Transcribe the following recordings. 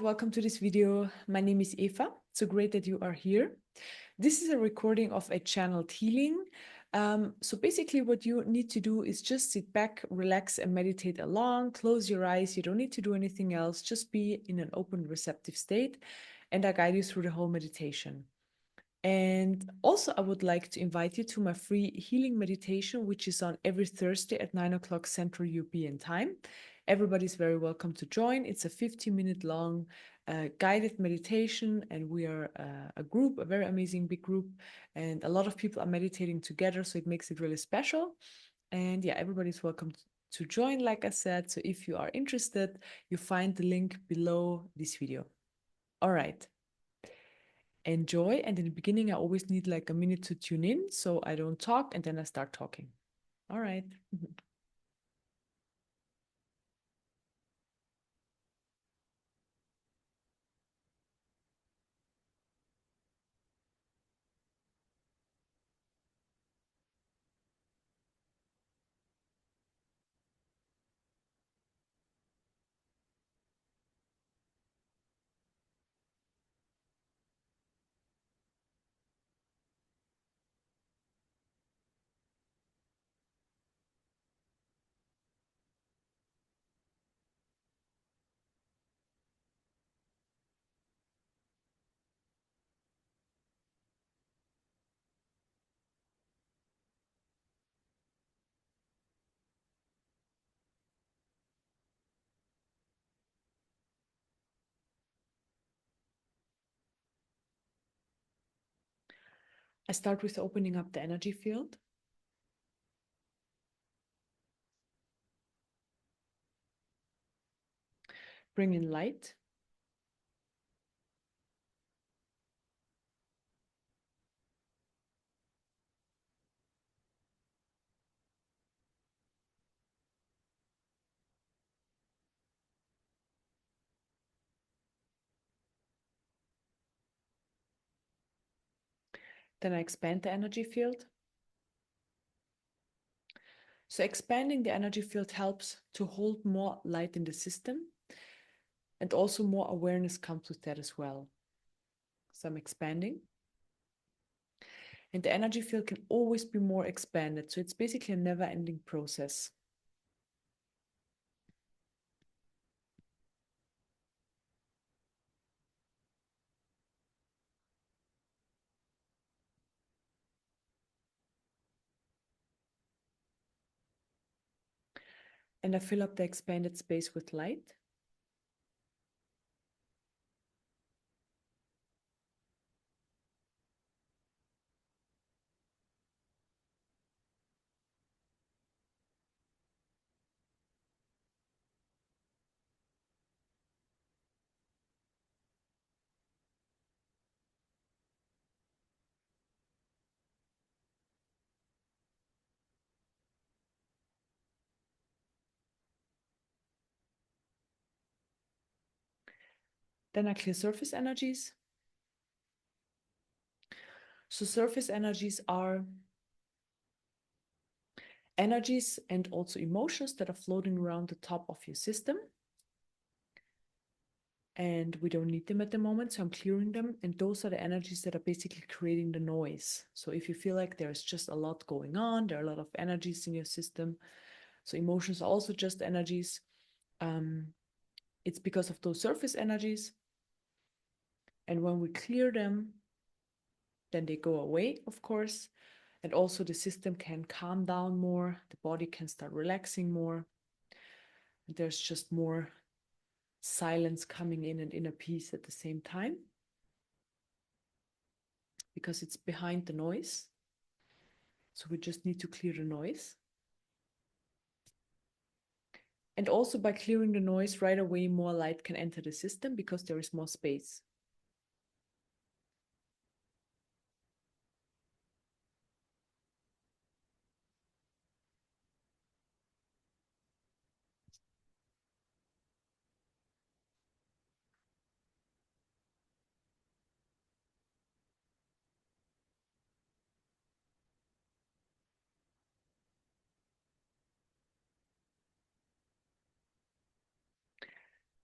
and welcome to this video. My name is Eva. So great that you are here. This is a recording of a channeled healing. So basically what you need to do is just sit back, relax and meditate along, close your eyes. You don't need to do anything else. Just be in an open, receptive state and I guide you through the whole meditation. And also I would like to invite you to my free healing meditation, which is on every Thursday at 9 o'clock Central European time. Everybody's very welcome to join. It's a 15-minute long guided meditation, and we are a group, a very amazing big group, and a lot of people are meditating together, so it makes it really special. And yeah, everybody's welcome to join, like I said. So if you are interested, you find the link below this video. All right. Enjoy. And in the beginning, I always need like a minute to tune in, so I don't talk and then I start talking. All right. I start with opening up the energy field. Bring in light. Then I expand the energy field. So expanding the energy field helps to hold more light in the system, and also more awareness comes with that as well. So I'm expanding. And the energy field can always be more expanded. So it's basically a never-ending process. And I fill up the expanded space with light. Then I clear surface energies. So surface energies are energies and also emotions that are floating around the top of your system. And we don't need them at the moment, so I'm clearing them. And those are the energies that are basically creating the noise. So if you feel like there's just a lot going on, there are a lot of energies in your system. So emotions are also just energies. It's because of those surface energies. And when we clear them, then they go away, of course. And also the system can calm down more. The body can start relaxing more. And there's just more silence coming in and inner peace at the same time, because it's behind the noise. So we just need to clear the noise. And also by clearing the noise right away, more light can enter the system because there is more space.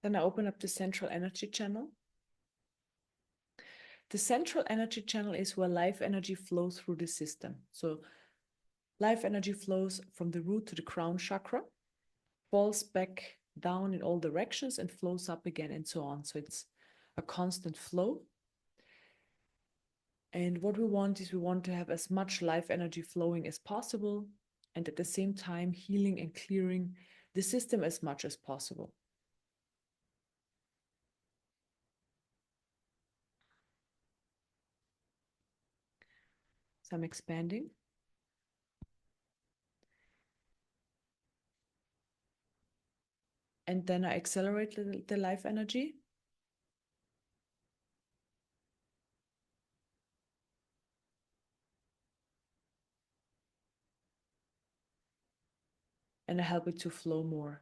Then I open up the central energy channel. The central energy channel is where life energy flows through the system. So life energy flows from the root to the crown chakra, falls back down in all directions and flows up again and so on. So it's a constant flow. And what we want is we want to have as much life energy flowing as possible, and at the same time healing and clearing the system as much as possible. So I'm expanding. And then I accelerate the life energy. And I help it to flow more.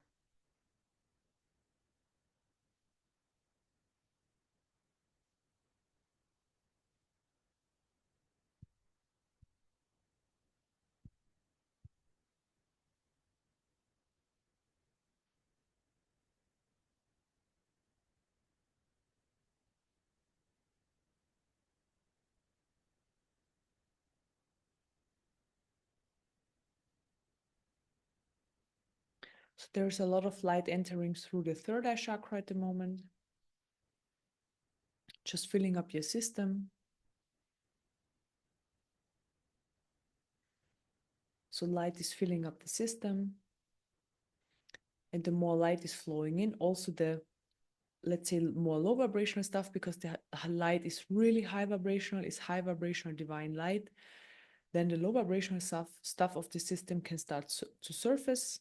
So there's a lot of light entering through the third eye chakra at the moment. Just filling up your system. So light is filling up the system. And the more light is flowing in, also the, let's say, more low vibrational stuff, because the light is really high vibrational, is high vibrational divine light, then the low vibrational stuff of the system can start to surface.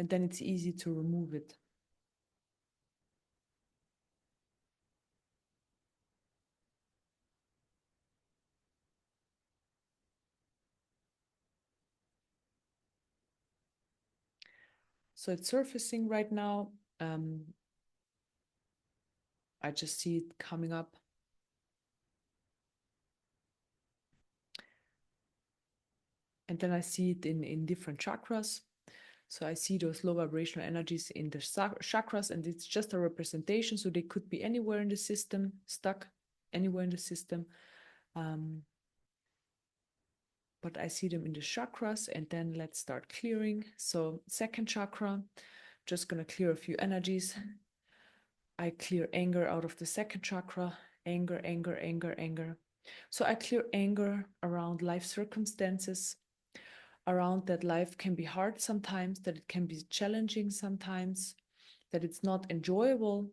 And then it's easy to remove it. So it's surfacing right now. I just see it coming up. And then I see it in different chakras. So I see those low vibrational energies in the chakras, and it's just a representation. So they could be anywhere in the system, stuck anywhere in the system. But I see them in the chakras, and then let's start clearing. So second chakra, just gonna clear a few energies. I clear anger out of the second chakra, anger, anger, anger, anger. So I clear anger around life circumstances, around that life can be hard sometimes, that it can be challenging sometimes, that it's not enjoyable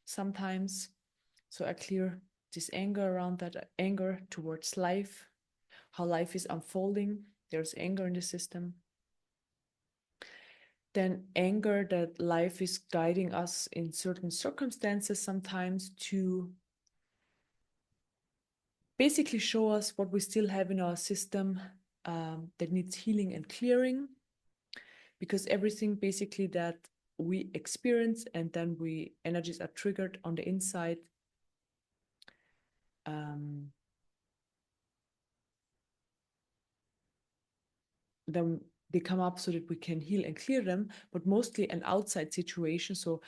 sometimes. So I clear this anger around that, anger towards life, how life is unfolding. There's anger in the system. Then anger that life is guiding us in certain circumstances sometimes to basically show us what we still have in our system that needs healing and clearing. Because everything basically that we experience and then energies are triggered on the inside, then they come up so that we can heal and clear them, but mostly an outside situation. So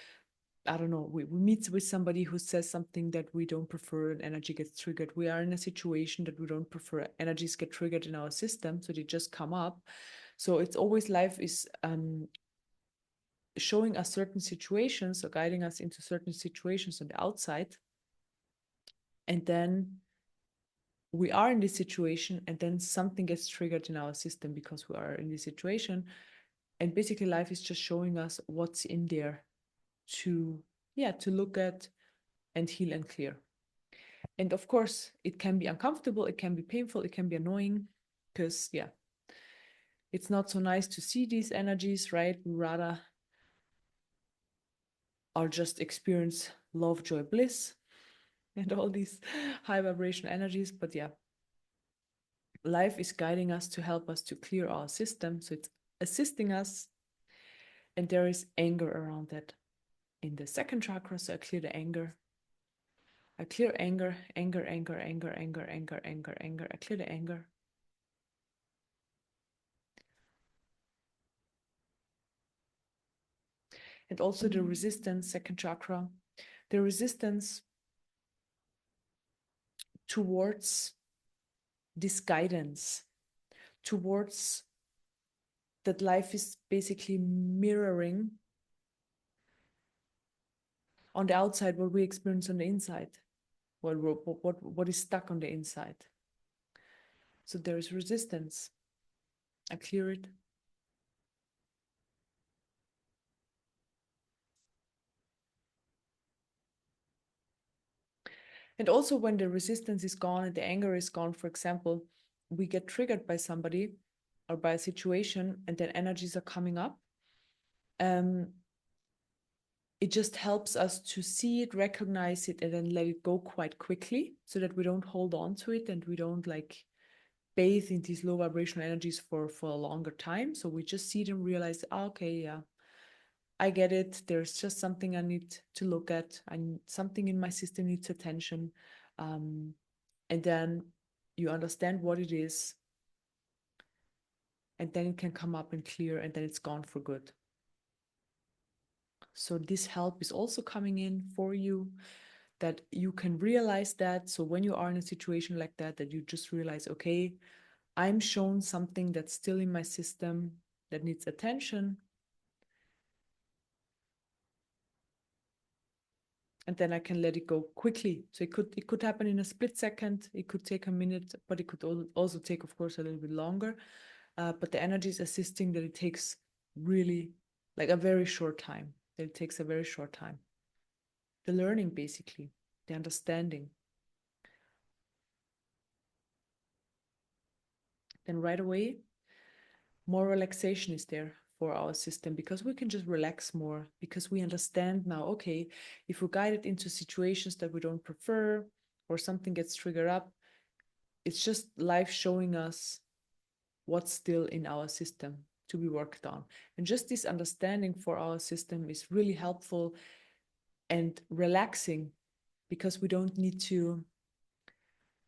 I don't know, we meet with somebody who says something that we don't prefer and energy gets triggered. We are in a situation that we don't prefer, energies get triggered in our system, so they just come up. So it's always life is showing us certain situations or guiding us into certain situations on the outside. And then we are in this situation, and then something gets triggered in our system because we are in this situation. And basically life is just showing us what's in there to look at and heal and clear. And of course it can be uncomfortable, it can be painful, it can be annoying, because it's not so nice to see these energies, right? We rather are just experience love, joy, bliss and all these high vibration energies. But life is guiding us to help us to clear our system, so it's assisting us. And there is anger around that in the second chakra. So I clear the anger. I clear anger, anger, anger, anger, anger, anger, anger, anger. I clear the anger. And also the resistance, second chakra, the resistance towards this guidance, towards that life is basically mirroring on the outside what we experience on the inside, what is stuck on the inside. So there is resistance. I clear it. And also when the resistance is gone and the anger is gone, for example, we get triggered by somebody or by a situation and then energies are coming up. It just helps us to see it, recognize it, and then let it go quite quickly so that we don't hold on to it and we don't like bathe in these low vibrational energies for a longer time. So we just see them, realize, okay, yeah, I get it. There's just something I need to look at. Something in my system needs attention. And then you understand what it is. And then it can come up and clear, and then it's gone for good. So this help is also coming in for you, that you can realize that. So when you are in a situation like that, that you just realize, okay, I'm shown something that's still in my system that needs attention. And then I can let it go quickly. So it could happen in a split second. It could take a minute, but it could also take, of course, a little bit longer. But the energy is assisting that it takes really like a very short time. That it takes a very short time. The learning, basically, the understanding. Then right away, more relaxation is there for our system because we can just relax more, because we understand now, okay, if we guide it into situations that we don't prefer or something gets triggered up, it's just life showing us what's still in our system to be worked on. And just this understanding for our system is really helpful and relaxing, because we don't need to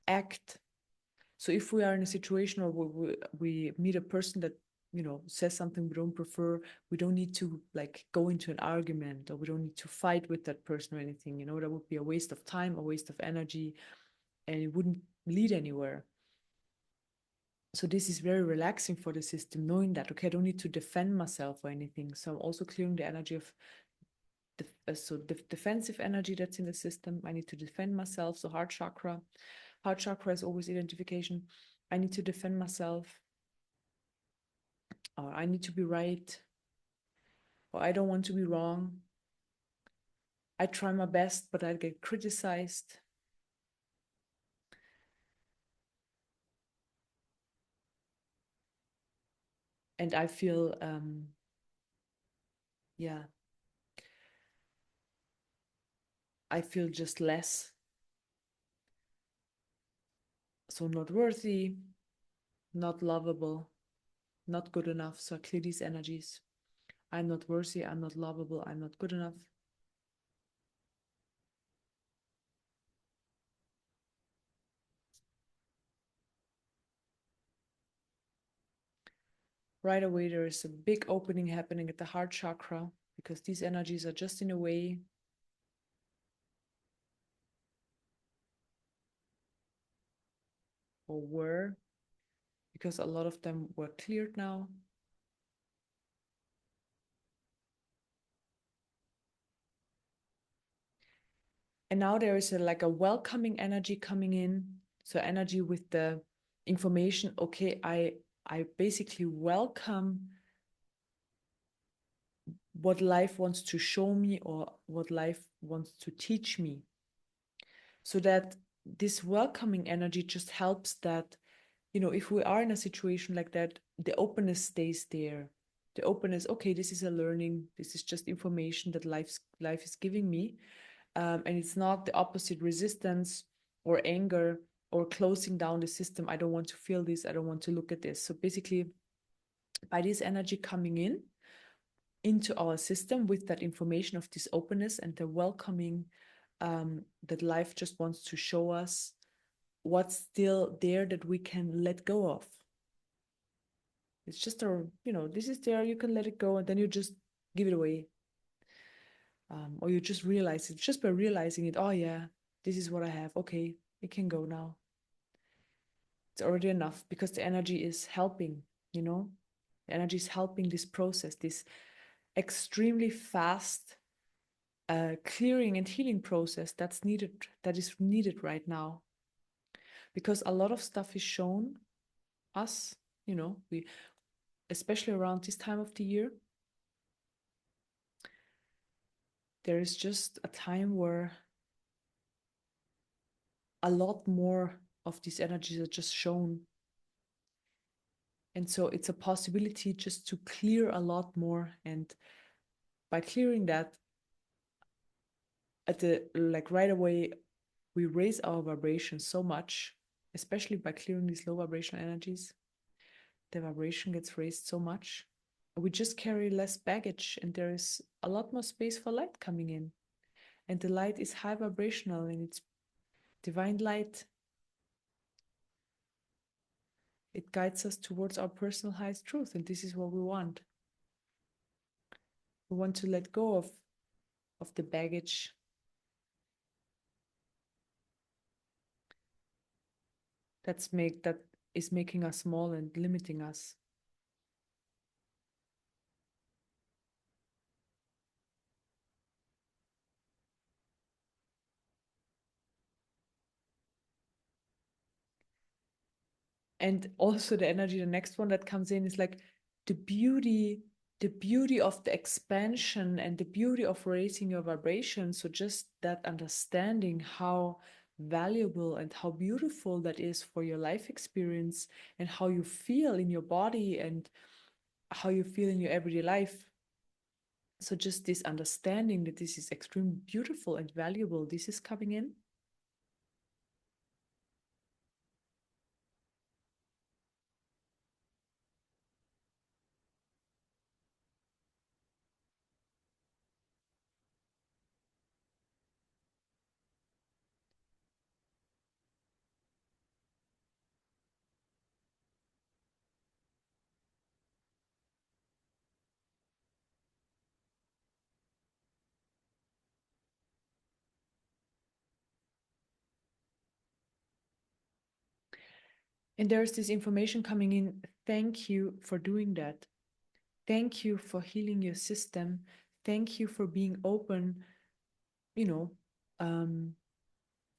act. So if we are in a situation or we meet a person that says something we don't prefer, we don't need to like go into an argument, or we don't need to fight with that person or anything. That would be a waste of time, a waste of energy, and it wouldn't lead anywhere. So this is very relaxing for the system, knowing that, okay, I don't need to defend myself or anything. So I'm also clearing the energy of the defensive energy that's in the system. I need to defend myself. So heart chakra is always identification. I need to defend myself, or I need to be right, or I don't want to be wrong. I try my best, but I get criticized. And I feel, I feel just less. So not worthy, not lovable, not good enough. So I clear these energies. I'm not worthy, I'm not lovable, I'm not good enough. Right away, there is a big opening happening at the heart chakra, because these energies are just in a way. Or were, because a lot of them were cleared now. And now there is like a welcoming energy coming in. So energy with the information, okay, I basically welcome what life wants to show me or what life wants to teach me. So that this welcoming energy just helps that, if we are in a situation like that, the openness stays there. The openness, okay, this is a learning, this is just information that life is giving me. And it's not the opposite, resistance or anger or closing down the system. I don't want to feel this. I don't want to look at this. So basically, by this energy coming into our system with that information of this openness and the welcoming, that life just wants to show us what's still there that we can let go of. It's just this is there, you can let it go, and then you just give it away. or you just realize it just by realizing it. Oh yeah, this is what I have. Okay, it can go now. It's already enough because the energy is helping, you know, the energy is helping this process, this extremely fast clearing and healing process that is needed right now, because a lot of stuff is shown us, you know, we, especially around this time of the year, there is just a time where a lot more of these energies are just shown. And so it's a possibility just to clear a lot more. And by clearing that, at the like right away, we raise our vibration so much, especially by clearing these low vibrational energies. The vibration gets raised so much. We just carry less baggage, and there is a lot more space for light coming in. And the light is high vibrational and it's divine light. It guides us towards our personal highest truth, and this is what we want. We want to let go of the baggage that is making us small and limiting us. And also the energy, the next one that comes in is like the beauty, the beauty of the expansion and the beauty of raising your vibration. So just that understanding how valuable and how beautiful that is for your life experience and how you feel in your body and how you feel in your everyday life. So just this understanding that this is extremely beautiful and valuable, this is coming in. And there's this information coming in. Thank you for doing that. Thank you for healing your system. Thank you for being open, you know, um,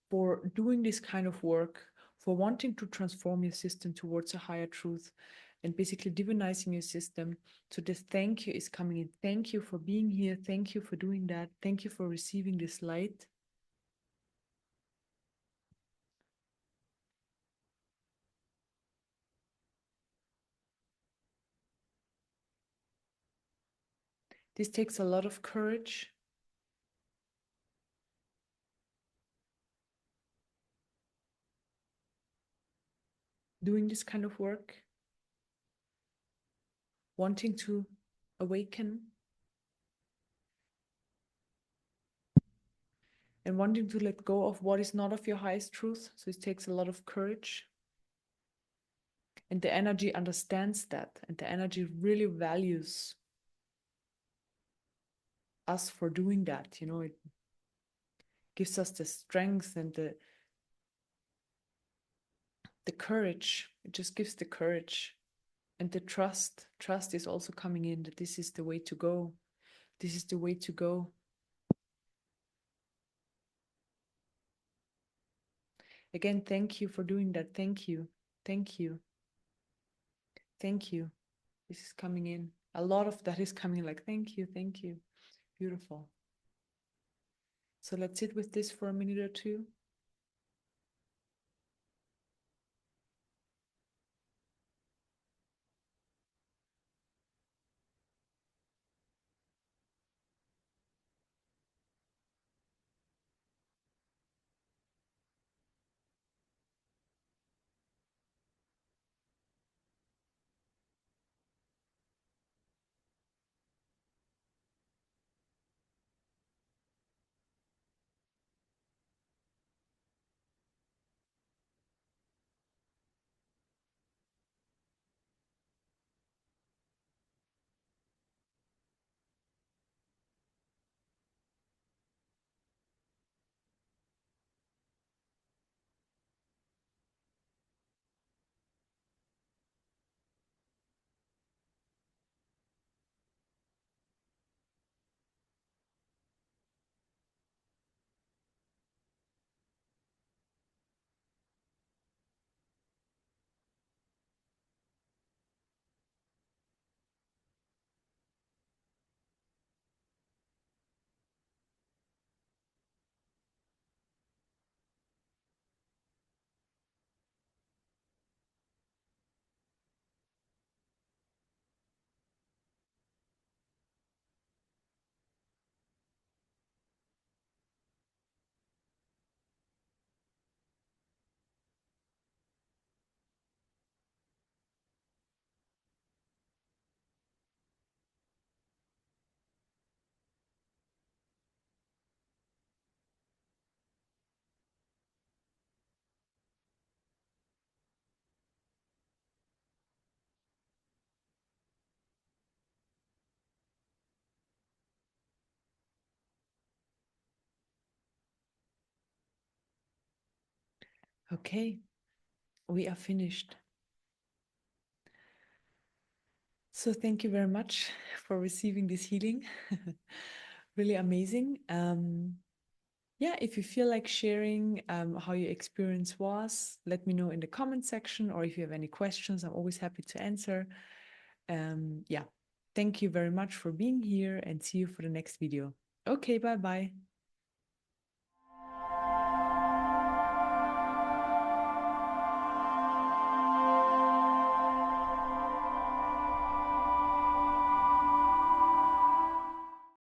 for doing this kind of work, for wanting to transform your system towards a higher truth and basically divinizing your system. So this thank you is coming in. Thank you for being here. Thank you for doing that. Thank you for receiving this light. This takes a lot of courage. Doing this kind of work, wanting to awaken and wanting to let go of what is not of your highest truth. So it takes a lot of courage. And the energy understands that, and the energy really values us for doing that. You know, it gives us the strength and the courage. It just gives the courage and the trust. Trust is also coming in that this is the way to go. This is the way to go. Again, thank you for doing that. Thank you. Thank you. Thank you. This is coming in. A lot of that is coming like, thank you. Thank you. Beautiful. So let's sit with this for a minute or two. Okay, we are finished. So thank you very much for receiving this healing. Really amazing. Yeah, if you feel like sharing how your experience was, let me know in the comment section, or if you have any questions, I'm always happy to answer. Yeah, thank you very much for being here, and see you for the next video. Okay, bye bye.